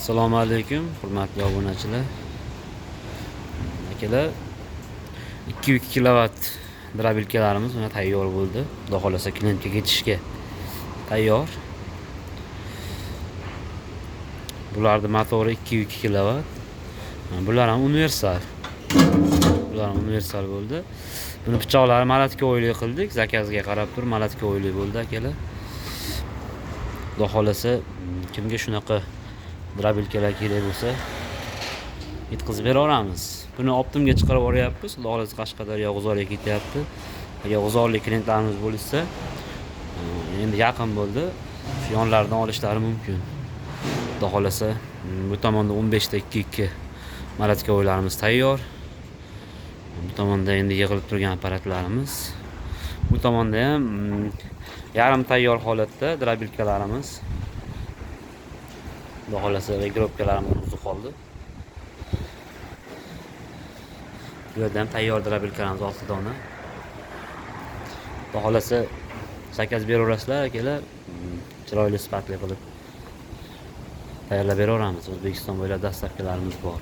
Assalomu alaykum, hurmatli obunachilar. Akalar, 2,2 kilovat drabilkalarimiz mana tayyor bo'ldi. Xudo xolasa klientga ketishga tayyor. Bularning motori 2,2 kilovat. Bular ham universal. Bo'ldi. Buni pichoqlari malatka o'yli qildik. Zakazga qarab turib malatka o'yli bo'ldi akalar. Xudo xolasa kimga shunaqa drabilkalar kerak bo'lsa yetkazib beraveramiz. Buni optimga chiqarib yuboryapmiz. Xudo xolasa Qashqadaryo G'uzorga ketyapti. Agar g'uzorlik klientlarimiz bo'lsa, endi yaqin bo'ldi. Shu yonlardan olishlari mumkin. Xudo xolasa bu tomonda 15 ta 2,2 malatka o'ylarimiz tayyor. Bu tomonda endi yig'ilib turgan apparatlarimiz. Bu tomonda ham yarim tayyor holatda drabilkalarimiz. Xudo xolasa regrovkalarimiz o'zi qoldi. Bu yerda ham tayyor drabilkalarimiz 6 dona. Xudo xolasa zakaz beraverasizlar akalar. Chiroyli sifatli qilib tayyorlab beraveramiz. O'zbekiston bo'ylab dastavkalarimiz bor.